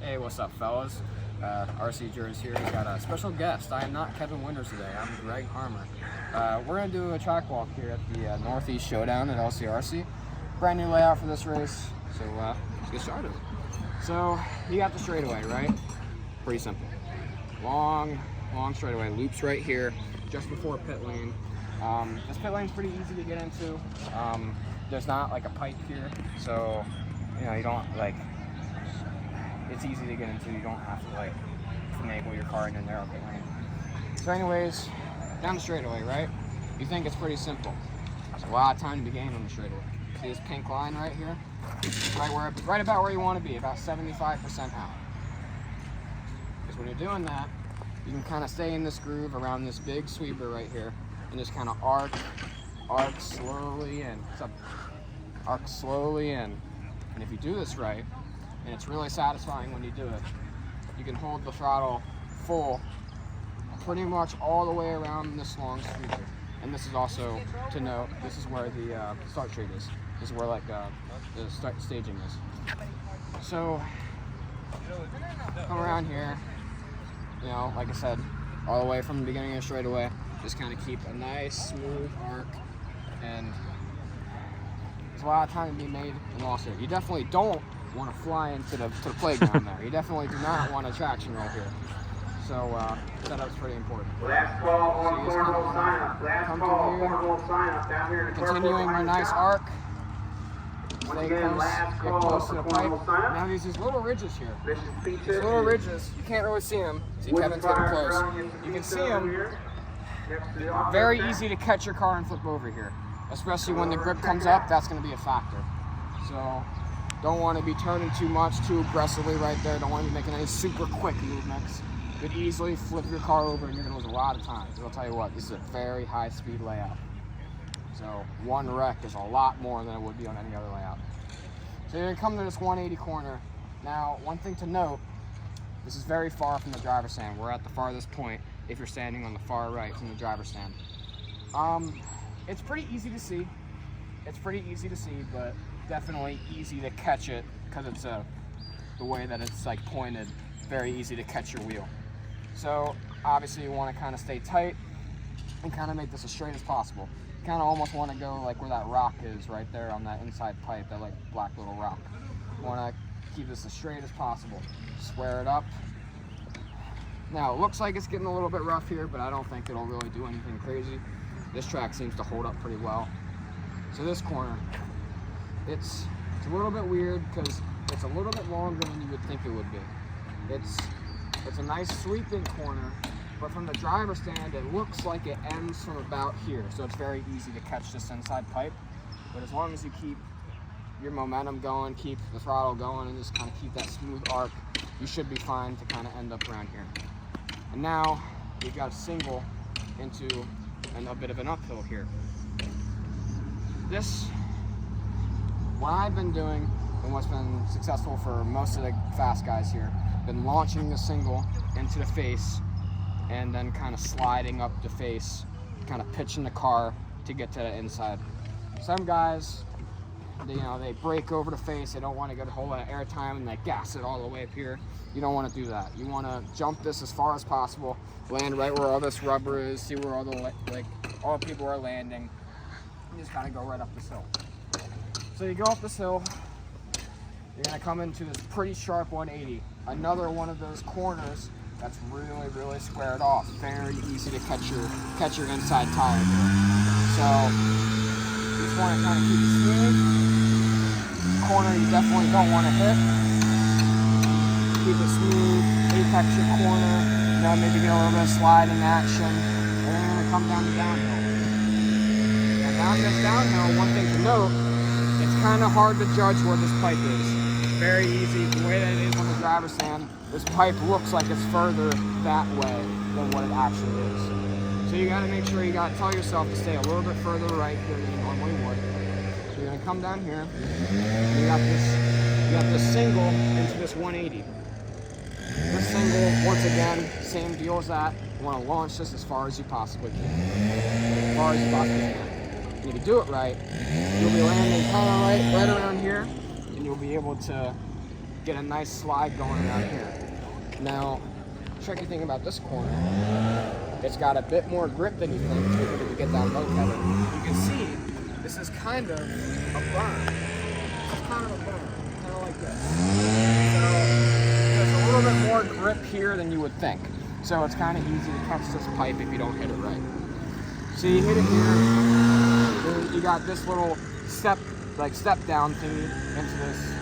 Hey, what's up, fellas? RC Jers here. We got a special guest. I am not Kevin Winters today. I'm Greg Harmer. We're going to do a track walk here at the Northeast Showdown at Lcrc. Brand new layout for this race, so let's get started. So, you got the straightaway, right? Pretty simple. Long straightaway. Loops right here, just before pit lane. This pit lane's pretty easy to get into. There's not like a pipe here, so you know, you don't like, it's easy to get into. You don't have to like finagle your car in a narrow pit lane. So anyways, down the straightaway, right? You think it's pretty simple. There's a lot of time to be gained on the straightaway. See this pink line right here? Right about where you want to be, about 75% out. Because when you're doing that, you can kind of stay in this groove around this big sweeper right here, and just kind of arc slowly in. Arc slowly in. And if you do this right, and it's really satisfying when you do it, you can hold the throttle full pretty much all the way around this long sweeper. And this is also, to note, this is where the start straight is. This is where like the start staging is. So, come around here, you know, like I said, all the way from the beginning of the straightaway, just kind of keep a nice smooth arc, and there's a lot of time to be made and lost here. You definitely don't want to fly into the playground there. You definitely do not want a traction roll here. So setup's pretty important. Last call, on cornhole sign up. Last call, cornhole sign up down here in the continuing our nice arc. Stay close, get close to the pipe. Now there's these little ridges here. These little ridges, you can't really see them. See, Kevin's getting close. You can see them. Very easy to catch your car and flip over here. Especially when the grip comes up, that's going to be a factor. So, don't want to be turning too much, too aggressively right there. Don't want to be making any super quick movements. You could easily flip your car over and you're going to lose a lot of time. Because I'll tell you what, this is a very high speed layout. So, one wreck is a lot more than it would be on any other layout. So you're going to come to this 180 corner. Now, one thing to note, this is very far from the driver's stand. We're at the farthest point if you're standing on the far right from the driver's stand. It's pretty easy to see. It's pretty easy to see, but definitely easy to catch it because it's the way that it's like pointed. Very easy to catch your wheel. So obviously you want to kind of stay tight and kind of make this as straight as possible. You kind of almost want to go like where that rock is right there on that inside pipe, that like black little rock. You want to keep this as straight as possible. Square it up. Now it looks like it's getting a little bit rough here, but I don't think it'll really do anything crazy. This track seems to hold up pretty well. So this corner, it's a little bit weird because it's a little bit longer than you would think it would be. It's a nice sweeping corner, but from the driver's stand, it looks like it ends from about here. So it's very easy to catch this inside pipe. But as long as you keep your momentum going, keep the throttle going, and just kind of keep that smooth arc, you should be fine to kind of end up around here. And now we've got a single into a bit of an uphill here. What I've been doing and what's been successful for most of the fast guys here, been launching the single into the face and then kind of sliding up the face, kind of pitching the car to get to the inside. Some guys, they break over the face, they don't want to get a whole lot of air time and they gas it all the way up here. You don't want to do that. You want to jump this as far as possible, land right where all this rubber is, see where all the people are landing, and just kind of go right up this hill. So you go up this hill, you're going to come into this pretty sharp 180. Another one of those corners that's really, really squared off. Very easy to catch your inside tire here. So you just want to kind of keep it smooth. Corner you definitely don't want to hit. Keep it smooth, apex your corner, maybe get a little bit of sliding action, and then you're going to come down the downhill. And down this downhill, one thing to note, it's kind of hard to judge where this pipe is. Very easy, the way that it is on the driver's stand, this pipe looks like it's further that way than what it actually is. So you got to make sure, you got to tell yourself to stay a little bit further right here than you normally would. So you're going to come down here, you got this single into this 180. This single, once again, same deal as that. You want to launch this as far as you possibly can. As far as you possibly can. And if you do it right, you'll be landing kind of right around here, and you'll be able to get a nice slide going around here. Now, tricky thing about this corner, it's got a bit more grip than you think to get that low pedal. You can see this is kind of a burn. This is kind of a burn, kind of like this. So there's a little bit more grip here than you would think. So it's kind of easy to catch this pipe if you don't hit it right. So you hit it here, then you got this little step down thingy into this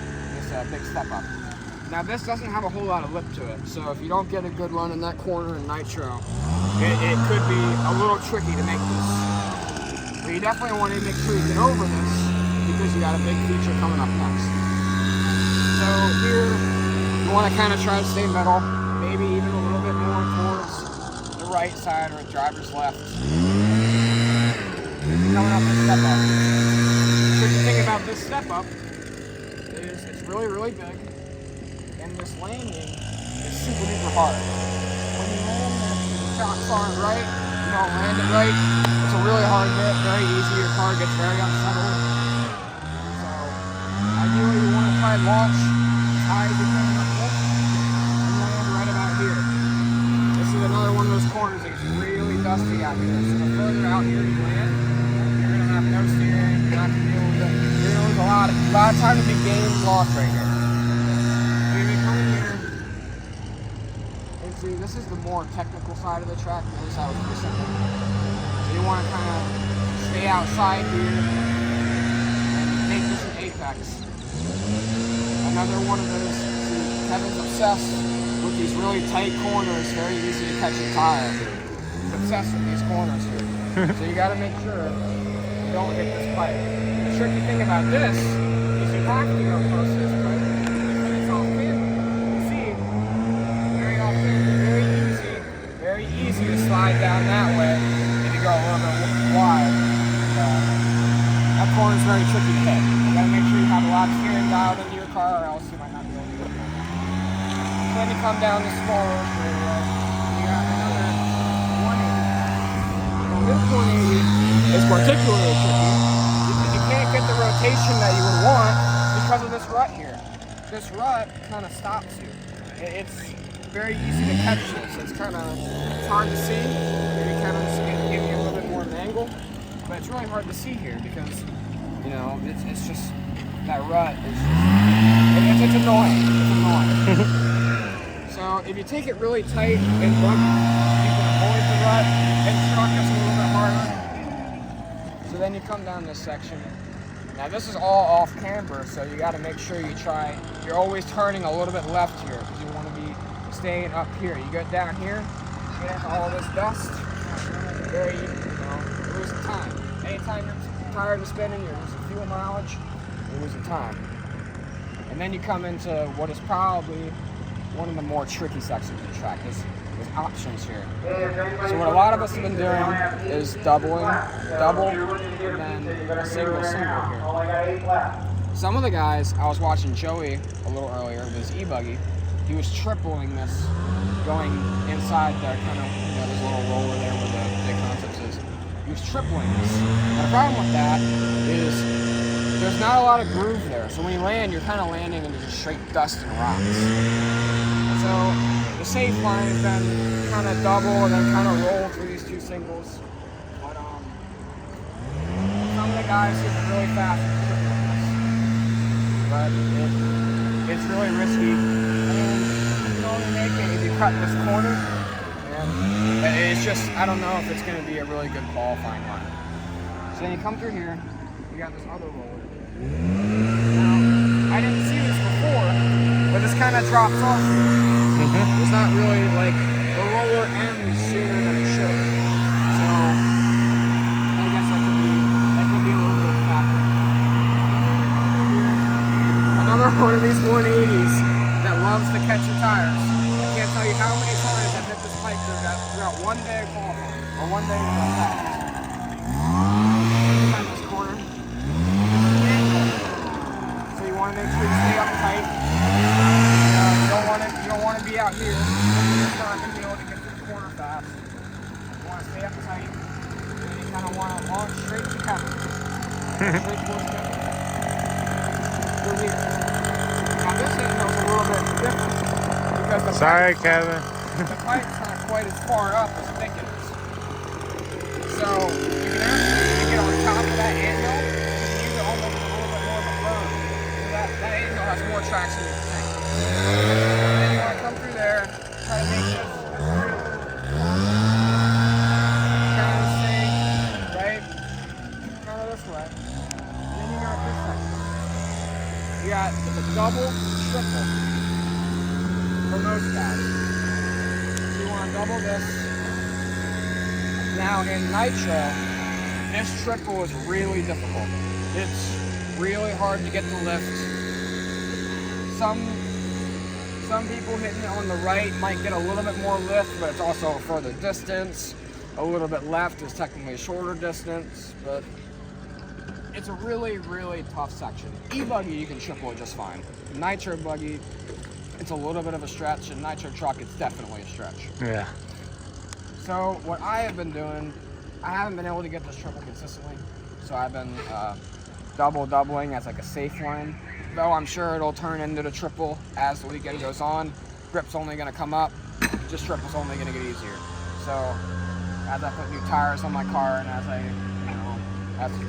big step up. Now this doesn't have a whole lot of lip to it, so if you don't get a good run in that corner in nitro, it could be a little tricky to make this. But you definitely want to make sure you get over this because you got a big feature coming up next. So here, you want to kind of try to stay middle, maybe even a little bit more towards the right side or driver's left. Coming up this step up. The tricky thing about this step up is it's really, really big, and this landing is super duper hard. When you land the shocks aren't right, you don't land it right, it's a really hard hit, very easy, your car gets very unsettled. So ideally you want to try launch as high as you can up this, and land right about here. This is another one of those corners that gets really dusty out here, so the further out here you land, you're going to have no steering, you're not going to be able to, you're going to lose a lot of time to be game lost right here. You're going to be coming here, and see, this is the more technical side of the track, this side was pretty simple. So you want to kind of stay outside here, and make this an apex. Another one of those, see, Kevin's obsessed with these really tight corners, very easy to catch your tire. He's obsessed with these corners here. So you got to make sure you don't hit this pipe. The tricky thing about this is you have to go close to this pipe. When it's off pin, you see, very off pin, very easy to slide down that way if you go a little bit wide. That corner is very tricky to hit. You got to make sure you have a lot of steering dialed into your car, or else you might not be able to do it. Then you come down this small road straightaway, you got another 180. Now this 180 is particularly tricky because you can't get the rotation that you would want because of this rut here. This rut kind of stops you. It's very easy to catch this. It's hard to see. Maybe Kevin's going to give you a little bit more of an angle, but it's really hard to see here because, you know, it's just, that rut is just, it's annoying. It's annoying. So if you take it really tight and run, you can avoid the rut and truck us a little bit harder. So then you come down this section. Now this is all off camber, so you got to make sure you're always turning a little bit left here because you want to be staying up here. You get down here, get into all this dust, very easy, you're losing time. Anytime you're tired of spinning, you're losing fuel mileage, you're losing time. And then you come into what is probably one of the more tricky sections of the track. There's options here. So what a lot of us have been doing is double, and then a single here. Some of the guys, I was watching Joey a little earlier with his e-buggy, he was tripling this, going inside there, kind of, this little roller there where the big concepts is. He was tripling this. Now the problem with that is there's not a lot of groove there. So when you land, you're kind of landing into just straight dust and rocks. So the safe line has been kind of double and then kind of roll through these two singles. But some of the guys hit really fast and tripling this. But it's really risky. And you can only make it if you cut this corner. And it's just, I don't know if it's going to be a really good qualifying line. So then you come through here, you got this other roller. Now, I didn't see this before, but this kind of drops off here. It's not really like the roller ends sooner than it should. So I guess that could be a little bit of a factor. Another one of these 180s that loves to catch your tires. I can't tell you how many times I've hit this pipe throughout one day of qualifying, or one day of practice. This corner. So you want to make sure you stay up tight. You don't want to be out here. You're not going to be able to get to the corner fast. You want to stay up tight. And you kind of want to launch straight to Kevin. Straight towards Kevin. Through here. Now this angle is a little because the Sorry, pipe's Kevin. the pipe's not quite as far up as I think it is. So you can actually get on top of that anthill, you can use it almost a little bit more of a berm. So that anthill has more traction than you think. And then you want to come through there, try to make this kind of stay right, kind of this way. And then you got this section. You got the double, triple for most guys. So you want to double this. Now in nitro, this triple is really difficult. It's really hard to get the lift. Some people hitting it on the right might get a little bit more lift, but it's also a further distance. A little bit left is technically a shorter distance, but it's a really, really tough section. E-buggy, you can triple it just fine. Nitro buggy, it's a little bit of a stretch, and nitro truck, it's definitely a stretch. Yeah. So what I have been doing, I haven't been able to get this triple consistently, so I've been doubling as like a safe line. Though I'm sure it'll turn into the triple as the weekend goes on. Grip's only gonna come up, just triple's only gonna get easier. So as I put new tires on my car and as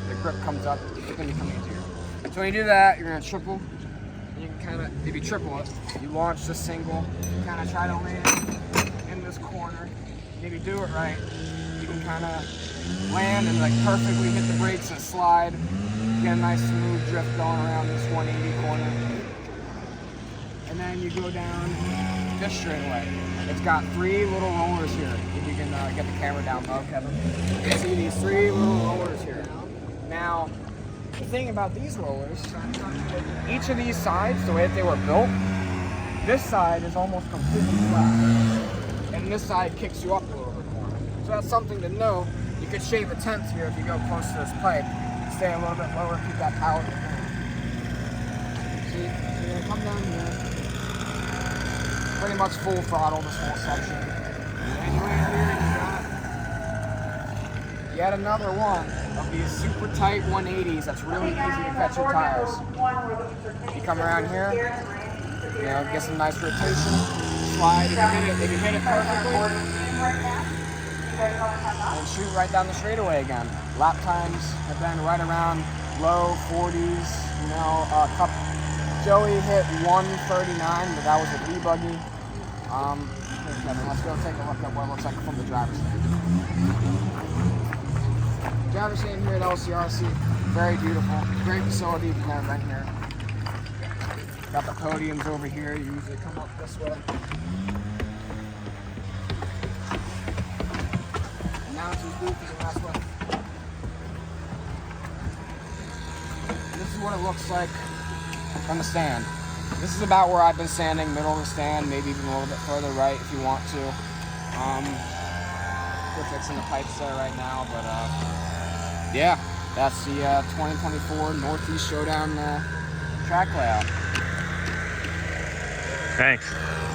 the grip comes up, it's gonna become easier. So when you do that, you're gonna triple. You can kind of, if you triple it, you launch the single, kind of try to land in this corner. If you do it right, you can kind of land and like perfectly hit the brakes and slide. Get a nice smooth drift going around this 180 corner. And then you go down this straightaway. It's got 3 little rollers here. If you can get the camera down low, Kevin. You can see these 3 little rollers here. Now, the thing about these rollers, each of these sides, the way that they were built, this side is almost completely flat. And this side kicks you up a little bit more. So that's something to know. You could shave a 1/10 here if you go close to this pipe. Stay a little bit lower, keep that power. See, you're gonna come down here, pretty much full throttle this whole section. And you land here and you got yet another one of these super tight 180s that's really easy to catch your tires. You come around here, get some nice rotation, slide, if you hit it perfectly, and shoot right down the straightaway again. Lap times have been right around low 40s. Joey hit 139, but that was a D-buggy. Here, Kevin, let's go take a look at what it looks like from the driver's seat. Driver's seat here at Lcrc, very beautiful. Great facility if you've never been here. Got the podiums over here. You usually come up this way. This is what it looks like from the stand. This is about where I've been standing, middle of the stand, maybe even a little bit further right if you want to. We're fixing the pipes there right now, but yeah, that's the 2024 Northeast Showdown track layout. Thanks.